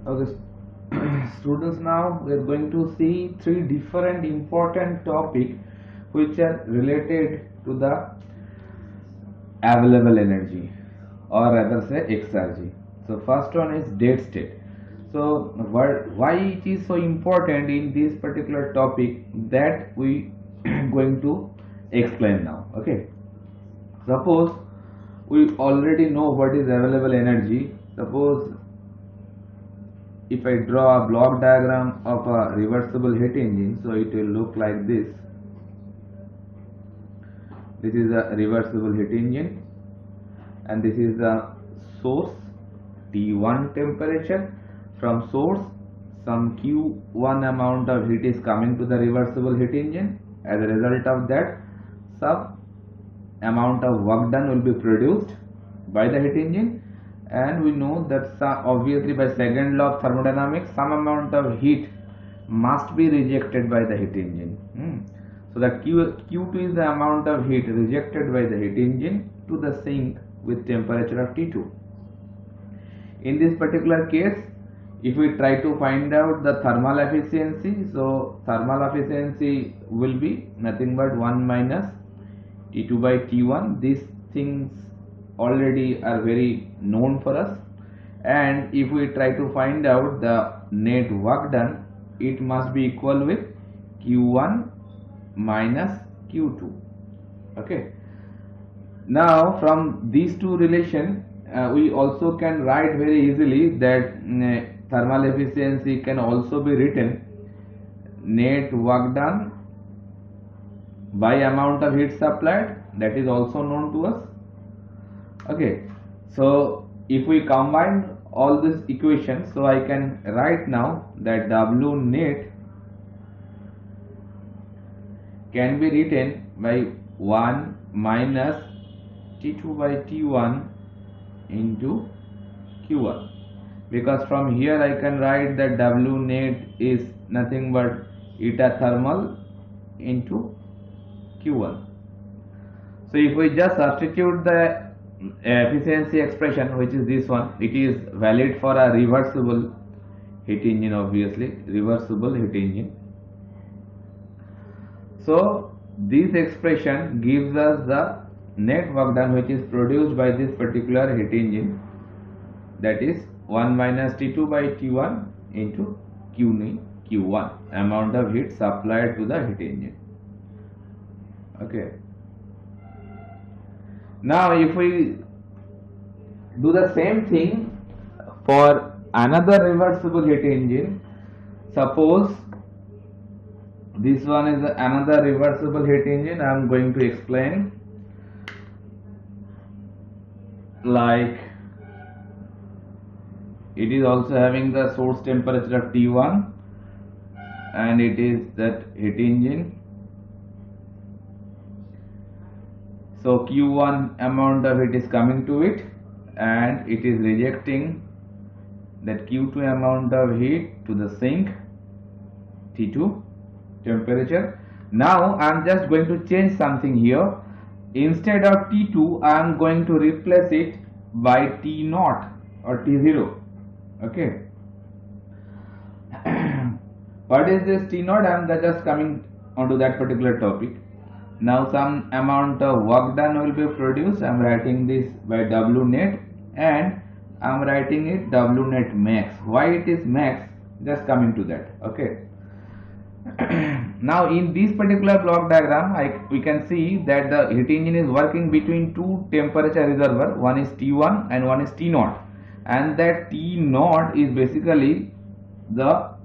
Okay, students, now we are going to see three different important topics which are related to the available energy, or rather say exergy. So first one is dead state. So why it is so important in this particular topic, that we going to explain now. Okay, suppose we already know what is available energy. Suppose if I draw a block diagram of a reversible heat engine, so it will look like this. This is a reversible heat engine, and this is the source T1 temperature. From source, some Q1 amount of heat is coming to the reversible heat engine. As a result of that, some amount of work done will be produced by the heat engine, and we know that obviously by second law of thermodynamics, some amount of heat must be rejected by the heat engine. So the Q2 is the amount of heat rejected by the heat engine to the sink with temperature of T2. In this particular case, if we try to find out the thermal efficiency, so thermal efficiency will be nothing but 1 minus T2 by T1. These things already are very known for us, and if we try to find out the net work done, it must be equal with Q1 minus Q2. Okay, now from these two relation, we also can write very easily that thermal efficiency can also be written net work done by amount of heat supplied, that is also known to us. Okay, so if we combine all these equations, so I can write now that W net can be written by 1 minus T2 by T1 into Q1, because from here I can write that W net is nothing but eta thermal into Q1. So if we just substitute the efficiency expression, which is this one, it is valid for a reversible heat engine, obviously reversible heat engine. So this expression gives us the net work done which is produced by this particular heat engine, that is 1 minus T2 by T1 into Q1, amount of heat supplied to the heat engine. Okay, now if we do the same thing for another reversible heat engine, suppose this one is another reversible heat engine, I am going to explain. Like, it is also having the source temperature of T1, and it is that heat engine. So Q1 amount of heat is coming to it, and it is rejecting that Q2 amount of heat to the sink T2 temperature. Now I am just going to change something here. Instead of T2, I am going to replace it by T0 or T0. Okay. What is this T0? I am just coming onto that particular topic. Now some amount of work done will be produced. I am writing this by W net, and I am writing it W net max. Why it is max? Just coming to that. Okay. Now in this particular block diagram, we can see that the heat engine is working between two temperature reservoir. One is T1 and one is T0, and that T0 is basically the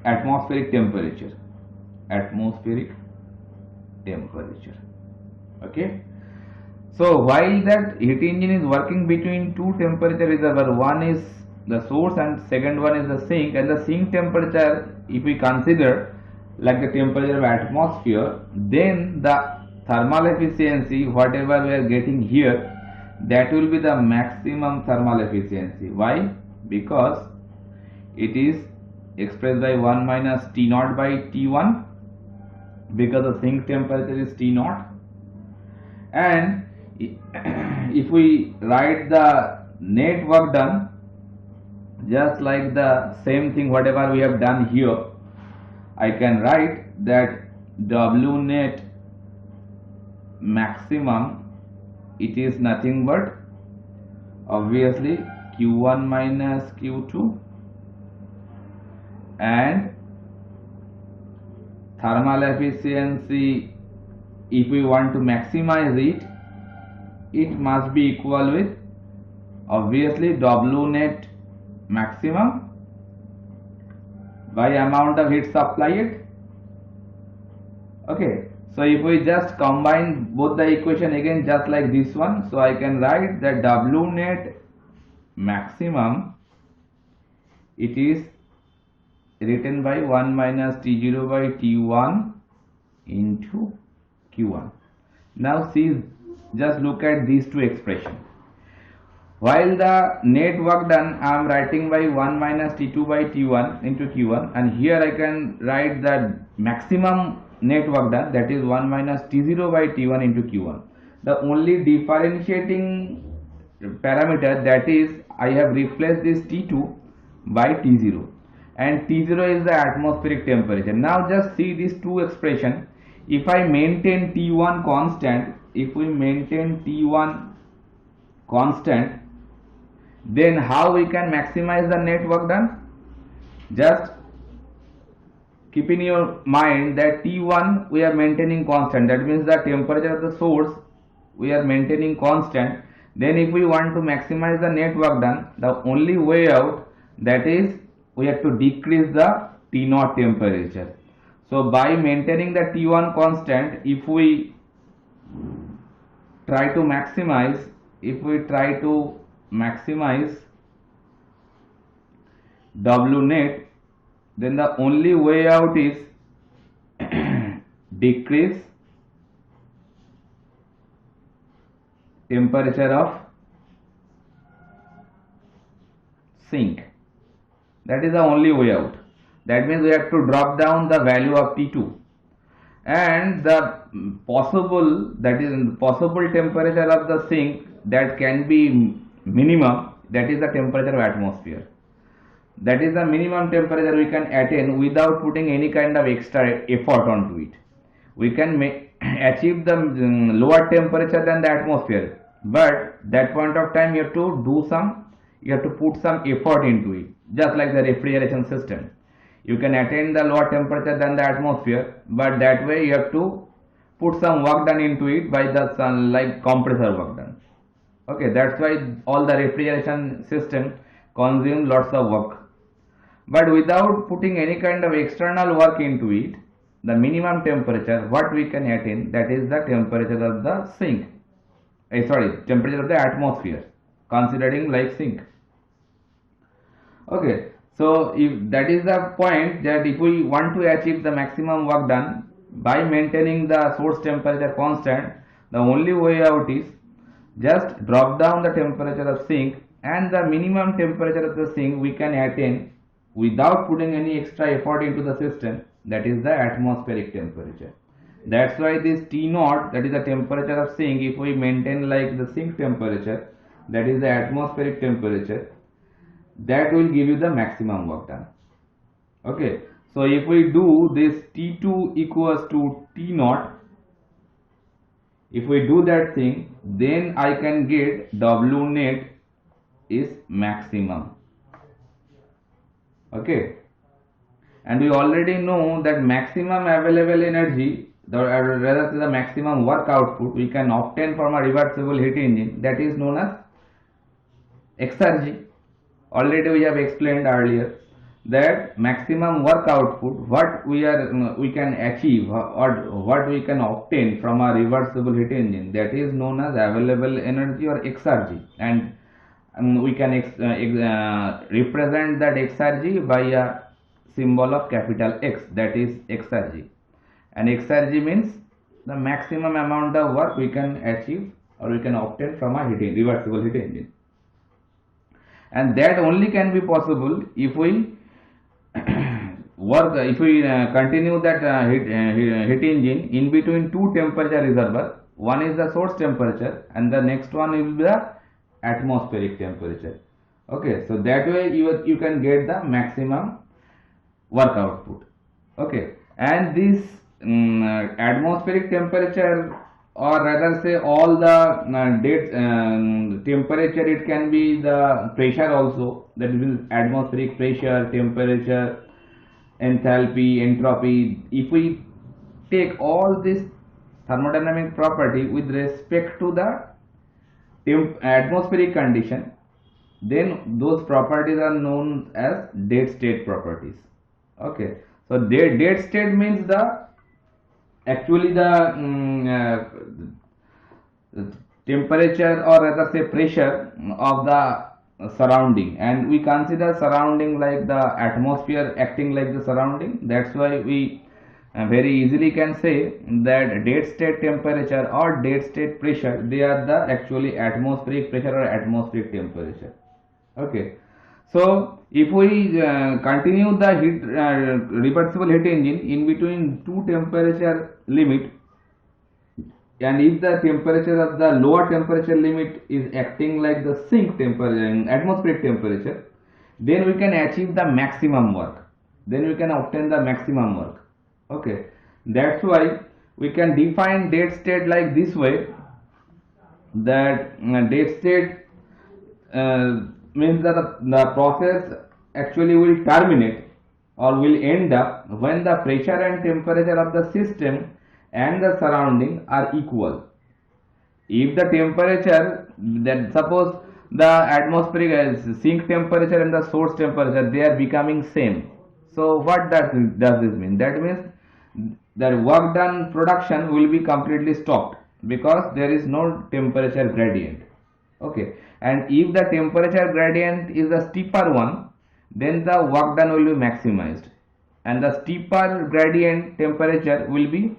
atmospheric temperature. Okay, so while that heat engine is working between two temperature reservoir, one is the source and second one is the sink, and the sink temperature, if we consider like the temperature of atmosphere, then the thermal efficiency whatever we are getting here, that will be the maximum thermal efficiency. Why? Because it is expressed by 1 minus T0 by T1, because the sink temperature is T0, and if we write the net work done, just like the same thing whatever we have done here, I can write that W net maximum, it is nothing but obviously Q1 minus Q2, and thermal efficiency, if we want to maximize it, it must be equal with obviously W net maximum by amount of heat supplied. Okay, so if we just combine both the equation again just like this one, so I can write that W net maximum, it is written by 1 minus T0 by T1 into Q1. Now see, just look at these two expressions. While the net work done, I am writing by 1 minus T2 by T1 into Q1, and here I can write the maximum net work done, that is 1 minus T0 by T1 into Q1. The only differentiating parameter, that is I have replaced this T2 by T0, and T0 is the atmospheric temperature. Now just see these two expressions. If I maintain T1 constant, if we maintain T1 constant, then how we can maximize the net work done? Just keep in your mind that T1 we are maintaining constant, that means the temperature of the source we are maintaining constant. Then if we want to maximize the net work done, the only way out, that is we have to decrease the T0 temperature. So by maintaining the T1 constant, if we try to maximize, W net, then the only way out is decrease temperature of sink. That is the only way out. That means we have to drop down the value of T2, and the possible temperature of the sink that can be minimum, that is the temperature of atmosphere. That is the minimum temperature we can attain without putting any kind of extra effort onto it. We can achieve the lower temperature than the atmosphere, but that point of time you have to put some effort into it, just like the refrigeration system. You can attain the lower temperature than the atmosphere, but that way you have to put some work done into it by the sun, like compressor work done. Okay, that's why all the refrigeration system consume lots of work. But without putting any kind of external work into it, the minimum temperature what we can attain, that is the temperature of the sink. Temperature of the atmosphere, considering like sink. Okay, so if that is the point, that if we want to achieve the maximum work done by maintaining the source temperature constant, the only way out is just drop down the temperature of sink, and the minimum temperature of the sink we can attain without putting any extra effort into the system, that is the atmospheric temperature. That's why this T0, that is the temperature of sink, if we maintain like the sink temperature, that is the atmospheric temperature, that will give you the maximum work done. Okay, so if we do this T2 equals to T0, if we do that thing, then I can get W net is maximum. Okay, and we already know that maximum available energy, rather the maximum work output we can obtain from a reversible heat engine, that is known as exergy. Already we have explained earlier that maximum work output what we can achieve or what we can obtain from a reversible heat engine, that is known as available energy or exergy, and we can represent that exergy by a symbol of capital X, that is exergy. And exergy means the maximum amount of work we can achieve or we can obtain from a reversible heat engine, and that only can be possible if we continue that heat engine in between two temperature reservoirs. One is the source temperature and the next one will be the atmospheric temperature. Okay, so that way you can get the maximum work output. Okay, and this atmospheric temperature, or rather say all the temperature, it can be the pressure also, that is atmospheric pressure, temperature, enthalpy, entropy. If we take all this thermodynamic property with respect to the atmospheric condition, then those properties are known as dead state properties. Okay, so dead state means the actually the temperature, or rather say pressure of the surrounding, and we consider surrounding like the atmosphere acting like the surrounding. That's why we very easily can say that dead state temperature or dead state pressure, they are the actually atmospheric pressure or atmospheric temperature. Okay, so if we continue the heat reversible heat engine in between two temperature limit, and if the temperature of the lower temperature limit is acting like the sink temperature, atmospheric temperature, then we can achieve the maximum work, then we can obtain the maximum work. Okay, that's why we can define dead state like this way, that dead state means that the process actually will terminate or will end up when the pressure and temperature of the system and the surrounding are equal. If the temperature, that suppose the atmospheric sink temperature and the source temperature, they are becoming same, so what does this mean? That means the work done production will be completely stopped because there is no temperature gradient. Okay, and if the temperature gradient is a steeper one, then the work done will be maximized, and the steeper gradient temperature will be,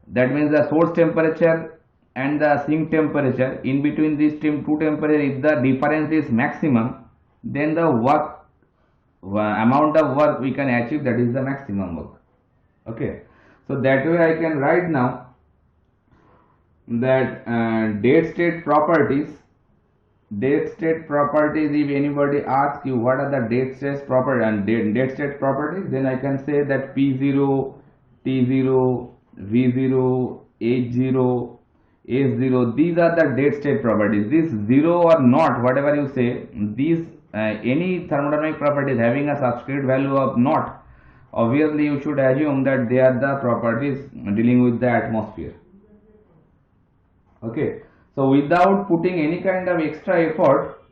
that means the source temperature and the sink temperature, in between these two temperatures, if the difference is maximum, then the work amount of work we can achieve, that is the maximum work. Okay, so that way I can write now that dead state properties, if anybody asks you what are the dead state property and dead state properties, then I can say that P0, T0, V0, H0, S0, these are the dead state properties. This 0 or not, whatever you say, these any thermodynamic properties having a subscript value of not, obviously you should assume that they are the properties dealing with the atmosphere. Okay, so without putting any kind of extra effort,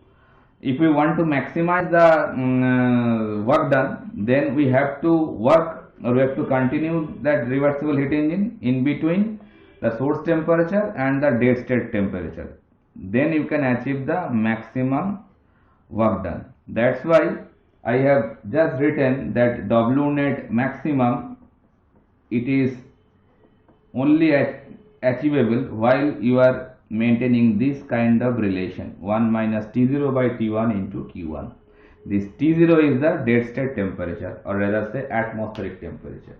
if we want to maximize the work done, then we have to work, or we have to continue that reversible heat engine in between the source temperature and the dead state temperature. Then you can achieve the maximum work done. That's why I have just written that W net maximum, it is only achievable while you are maintaining this kind of relation 1 minus T0 by T1 into Q1. This T0 is the dead state temperature, or rather say atmospheric temperature.